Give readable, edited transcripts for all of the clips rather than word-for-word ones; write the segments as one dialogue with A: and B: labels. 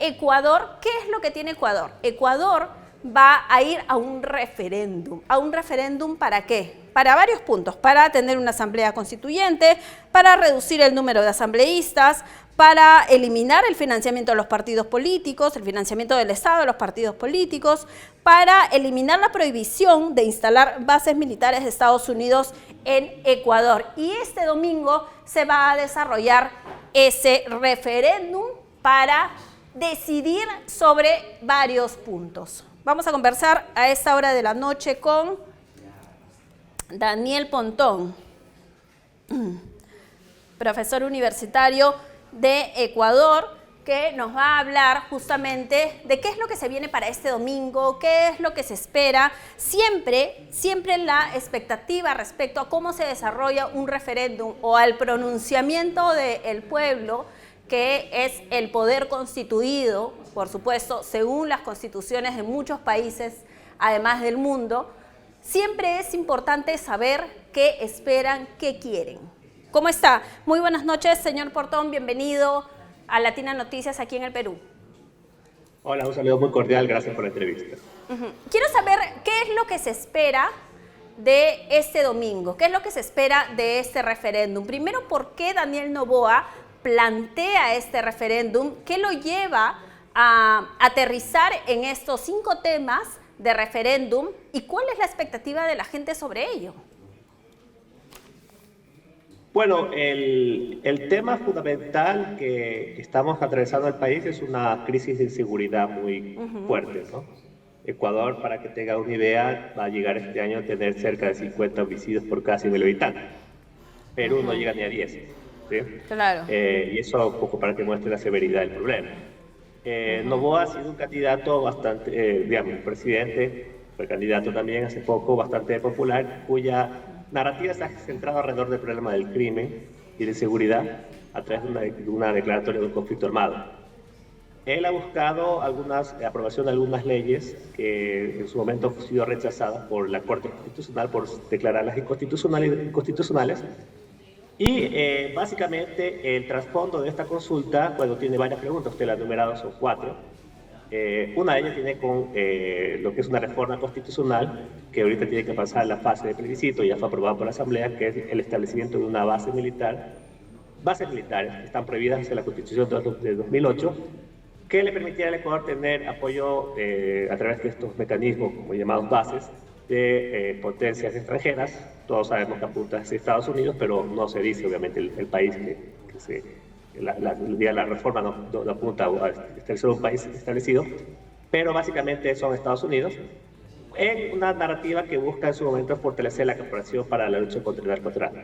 A: Ecuador, ¿qué es lo que tiene Ecuador? Ecuador va a ir a un referéndum. ¿A un referéndum para qué? Para varios puntos, para tener una asamblea constituyente, para reducir el número de asambleístas, para eliminar el financiamiento de los partidos políticos, el financiamiento del Estado de los partidos políticos, para eliminar la prohibición de instalar bases militares de Estados Unidos en Ecuador. Y este domingo se va a desarrollar ese referéndum para decidir sobre varios puntos. Vamos a conversar a esta hora de la noche con Daniel Pontón, profesor universitario de Ecuador, que nos va a hablar justamente de qué es lo que se viene para este domingo, qué es lo que se espera, siempre la expectativa respecto a cómo se desarrolla un referéndum o al pronunciamiento del pueblo, que es el poder constituido, por supuesto, según las constituciones de muchos países, además del mundo. Siempre es importante saber qué esperan, qué quieren. ¿Cómo está? Muy buenas noches, señor Pontón, bienvenido a Latina Noticias aquí en el Perú.
B: Hola, un saludo muy cordial, gracias por la entrevista.
A: Quiero saber qué es lo que se espera de este domingo, qué es lo que se espera de este referéndum. Primero, ¿por qué Daniel Noboa plantea este referéndum? ¿Qué lo lleva a aterrizar en estos 5 temas de referéndum y cuál es la expectativa de la gente sobre ello?
B: Bueno, el tema fundamental que estamos atravesando el país es una crisis de inseguridad muy fuerte, ¿no? Ecuador, para que tenga una idea, va a llegar este año a tener cerca de 50 homicidios por cada 100.000 habitantes. Perú no llega ni a 10. ¿Sí?
A: Claro.
B: Y eso un poco para que muestre la severidad del problema. Noboa ha sido un candidato bastante, digamos, presidente, fue candidato también hace poco, bastante popular, cuya narrativa está centrada alrededor del problema del crimen y de seguridad a través de una declaratoria de un conflicto armado. Él ha buscado aprobación de algunas leyes que en su momento han sido rechazadas por la Corte Constitucional por declararlas inconstitucionales. Y básicamente el trasfondo de esta consulta, bueno, tiene varias preguntas, usted las ha numerado, son 4. Una de ellas tiene con lo que es una reforma constitucional que ahorita tiene que pasar la fase de plebiscito, ya fue aprobada por la Asamblea, que es el establecimiento de una base militar. Bases militares que están prohibidas en la Constitución de 2008, que le permitía al Ecuador tener apoyo a través de estos mecanismos, como llamados bases, de potencias extranjeras. Todos sabemos que apunta hacia Estados Unidos, pero no se dice obviamente el país la reforma no apunta a establecer un país establecido, pero básicamente son Estados Unidos, en una narrativa que busca en su momento fortalecer la cooperación para la lucha contra el narcotráfico.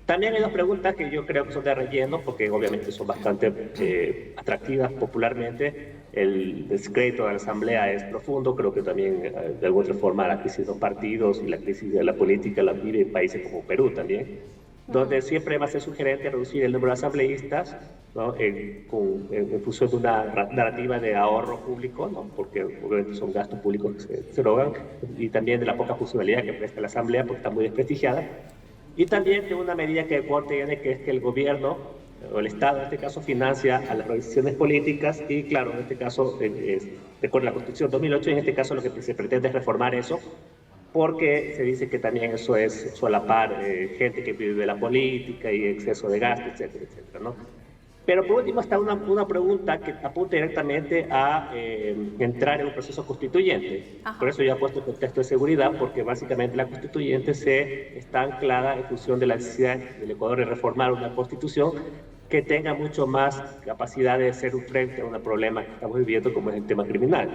B: También hay 2 preguntas que yo creo que son de relleno, porque obviamente son bastante atractivas popularmente. El descrédito de la Asamblea es profundo, creo que también de alguna otra forma la crisis de los partidos y la crisis de la política la vive en países como Perú también, donde siempre va a ser sugerente reducir el número de asambleístas, ¿no? en función de una narrativa de ahorro público, ¿no? Porque obviamente son gastos públicos que se erogan, y también de la poca funcionalidad que presta la Asamblea porque está muy desprestigiada. Y también de una medida que Ecuador tiene, que es que el gobierno, o el Estado en este caso, financia a las organizaciones políticas, y claro, en este caso, recuerda la Constitución 2008, y en este caso lo que se pretende es reformar eso, porque se dice que también eso es solapar gente que vive de la política y exceso de gasto, etcétera, etcétera, ¿no? Pero por último está una pregunta que apunta directamente a entrar en un proceso constituyente. Ajá. Por eso yo he puesto el contexto de seguridad, porque básicamente la constituyente está anclada en función de la necesidad del Ecuador de reformar una constitución que tenga mucho más capacidad de hacer un frente a un problema que estamos viviendo, como es el tema criminal,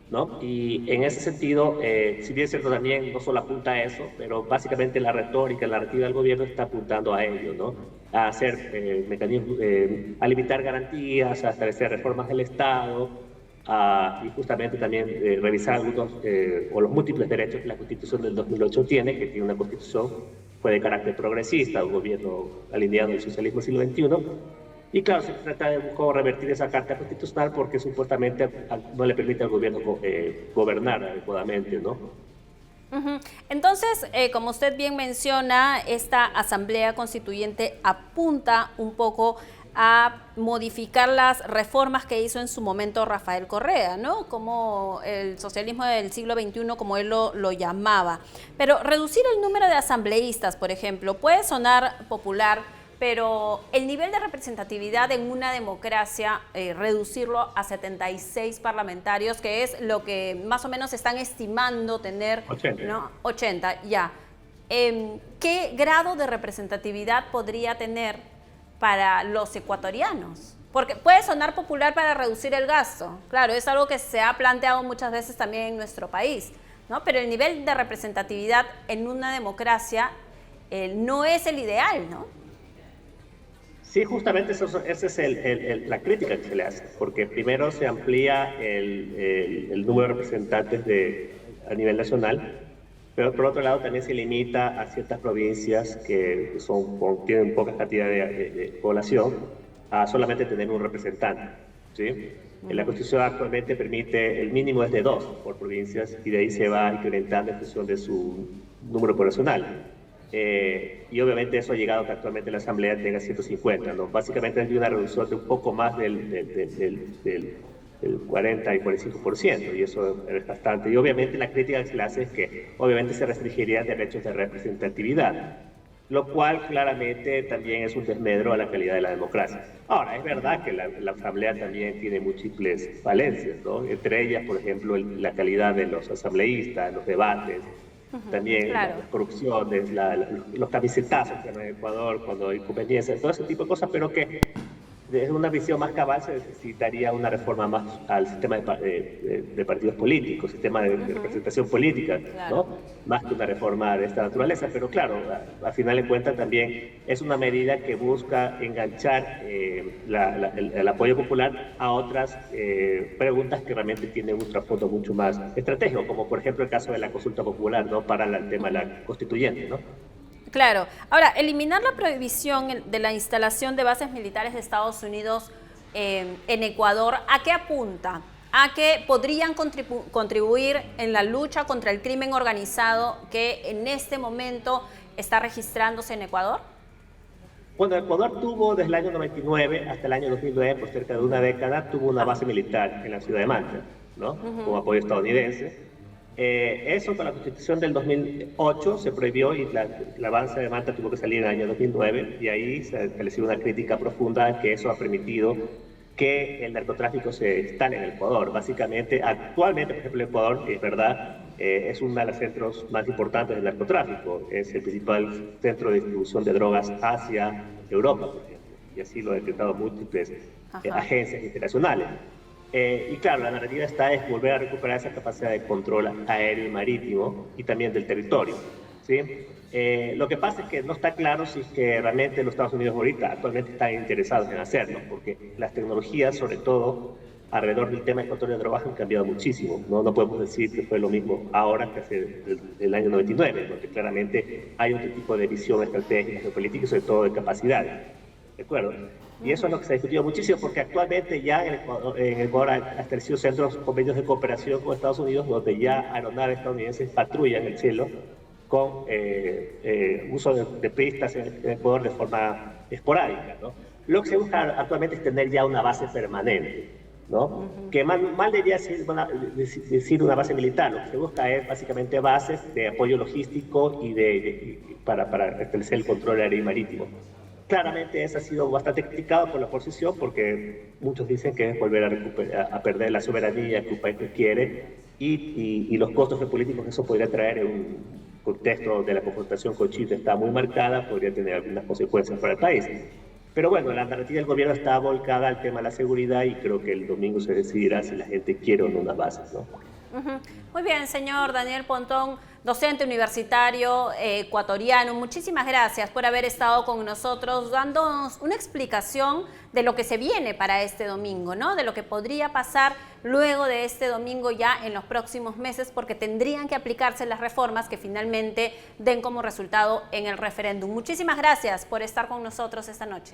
B: ¿no? Y en ese sentido, si bien es cierto también no solo apunta a eso, pero básicamente la retórica, la narrativa del gobierno está apuntando a ello, ¿no? A hacer mecanismos, a limitar garantías, a establecer reformas del Estado, y justamente también revisar algunos o los múltiples derechos que la Constitución del 2008 tiene, que tiene una Constitución fue de carácter progresista, un gobierno alineado al socialismo del siglo XXI. Y claro, se trata de cómo revertir esa Carta Constitucional porque supuestamente no le permite al gobierno gobernar adecuadamente, ¿no?
A: Entonces, como usted bien menciona, esta Asamblea Constituyente apunta un poco a modificar las reformas que hizo en su momento Rafael Correa, ¿no? Como el socialismo del siglo XXI, como él lo llamaba. Pero reducir el número de asambleístas, por ejemplo, puede sonar popular, pero el nivel de representatividad en una democracia, reducirlo a 76 parlamentarios, que es lo que más o menos están estimando tener,
B: 80.
A: ¿no? 80, ya. ¿Qué grado de representatividad podría tener para los ecuatorianos? Porque puede sonar popular para reducir el gasto, claro, es algo que se ha planteado muchas veces también en nuestro país, ¿no? Pero el nivel de representatividad en una democracia no es el ideal, ¿no?
B: Sí, justamente esa es la crítica que se le hace, porque primero se amplía el número de representantes a nivel nacional, pero por otro lado también se limita a ciertas provincias que tienen poca cantidad de población a solamente tener un representante, ¿sí? La Constitución actualmente permite, el mínimo es de 2 por provincias y de ahí se va incrementando en función de su número poblacional. Y obviamente eso ha llegado a que actualmente la Asamblea tenga 150, ¿no? Básicamente hay una reducción de un poco más del 40 y 45%, y eso es bastante. Y obviamente la crítica que se le hace es que obviamente se restringirían derechos de representatividad, lo cual claramente también es un desmedro a la calidad de la democracia. Ahora, es verdad que la Asamblea también tiene múltiples falencias, ¿no? Entre ellas, por ejemplo, la calidad de los asambleístas, los debates, también
A: claro,
B: las corrupciones, los camisetazos que en Ecuador cuando hay competencia, todo ese tipo de cosas, pero que desde una visión más cabal se necesitaría una reforma más al sistema de partidos políticos, sistema de representación política,
A: claro,
B: ¿no? Más que una reforma de esta naturaleza, pero claro, a final de cuentas también es una medida que busca enganchar el apoyo popular a otras preguntas que realmente tienen un trasfondo mucho más estratégico, como por ejemplo el caso de la consulta popular, ¿no? Para el tema de la constituyente, ¿no?
A: claro. Ahora, eliminar la prohibición de la instalación de bases militares de Estados Unidos en Ecuador, ¿a qué apunta? ¿A que podrían contribuir en la lucha contra el crimen organizado que en este momento está registrándose en Ecuador?
B: Bueno, Ecuador tuvo desde el año 99 hasta el año 2009, por cerca de una década, tuvo una base militar en la ciudad de Manta, ¿no? Con apoyo estadounidense. Eso con la Constitución del 2008 se prohibió y la base de Manta tuvo que salir en el año 2009, y ahí se estableció una crítica profunda que eso ha permitido que el narcotráfico se instale en el Ecuador. Básicamente, actualmente, por ejemplo, el Ecuador, es verdad, es uno de los centros más importantes del narcotráfico, es el principal centro de distribución de drogas hacia Europa, por ejemplo, y así lo han detectado múltiples agencias internacionales. Y claro, la narrativa es volver a recuperar esa capacidad de control aéreo y marítimo y también del territorio, ¿sí? Lo que pasa es que no está claro si es que realmente los Estados Unidos ahorita actualmente están interesados en hacerlo, porque las tecnologías, sobre todo alrededor del tema de control de drogas, han cambiado muchísimo. No podemos decir que fue lo mismo ahora que hace el año 99, porque claramente hay otro tipo de visión estratégica, geopolítica y sobre todo de capacidades. ¿De acuerdo? Y eso es lo que se ha discutido muchísimo, porque actualmente ya en Ecuador han establecido centros, convenios de cooperación con Estados Unidos, donde ya aeronaves estadounidenses patrullan el cielo con uso de pistas en Ecuador de forma esporádica, ¿no? Lo que se busca actualmente es tener ya una base permanente, ¿no? Que mal debería decir una base militar. Lo que se busca es básicamente bases de apoyo logístico y para establecer el control aéreo y marítimo. Claramente eso ha sido bastante criticado por la oposición, porque muchos dicen que es volver a perder la soberanía que un país quiere y los costos geopolíticos que eso podría traer en un contexto donde la confrontación con Chile está muy marcada, podría tener algunas consecuencias para el país. Pero bueno, la narrativa del gobierno está volcada al tema de la seguridad y creo que el domingo se decidirá si la gente quiere o no unas bases, ¿no?
A: Muy bien, señor Daniel Pontón, docente universitario ecuatoriano, muchísimas gracias por haber estado con nosotros dándonos una explicación de lo que se viene para este domingo, ¿no? De lo que podría pasar luego de este domingo ya en los próximos meses, porque tendrían que aplicarse las reformas que finalmente den como resultado en el referéndum. Muchísimas gracias por estar con nosotros esta noche.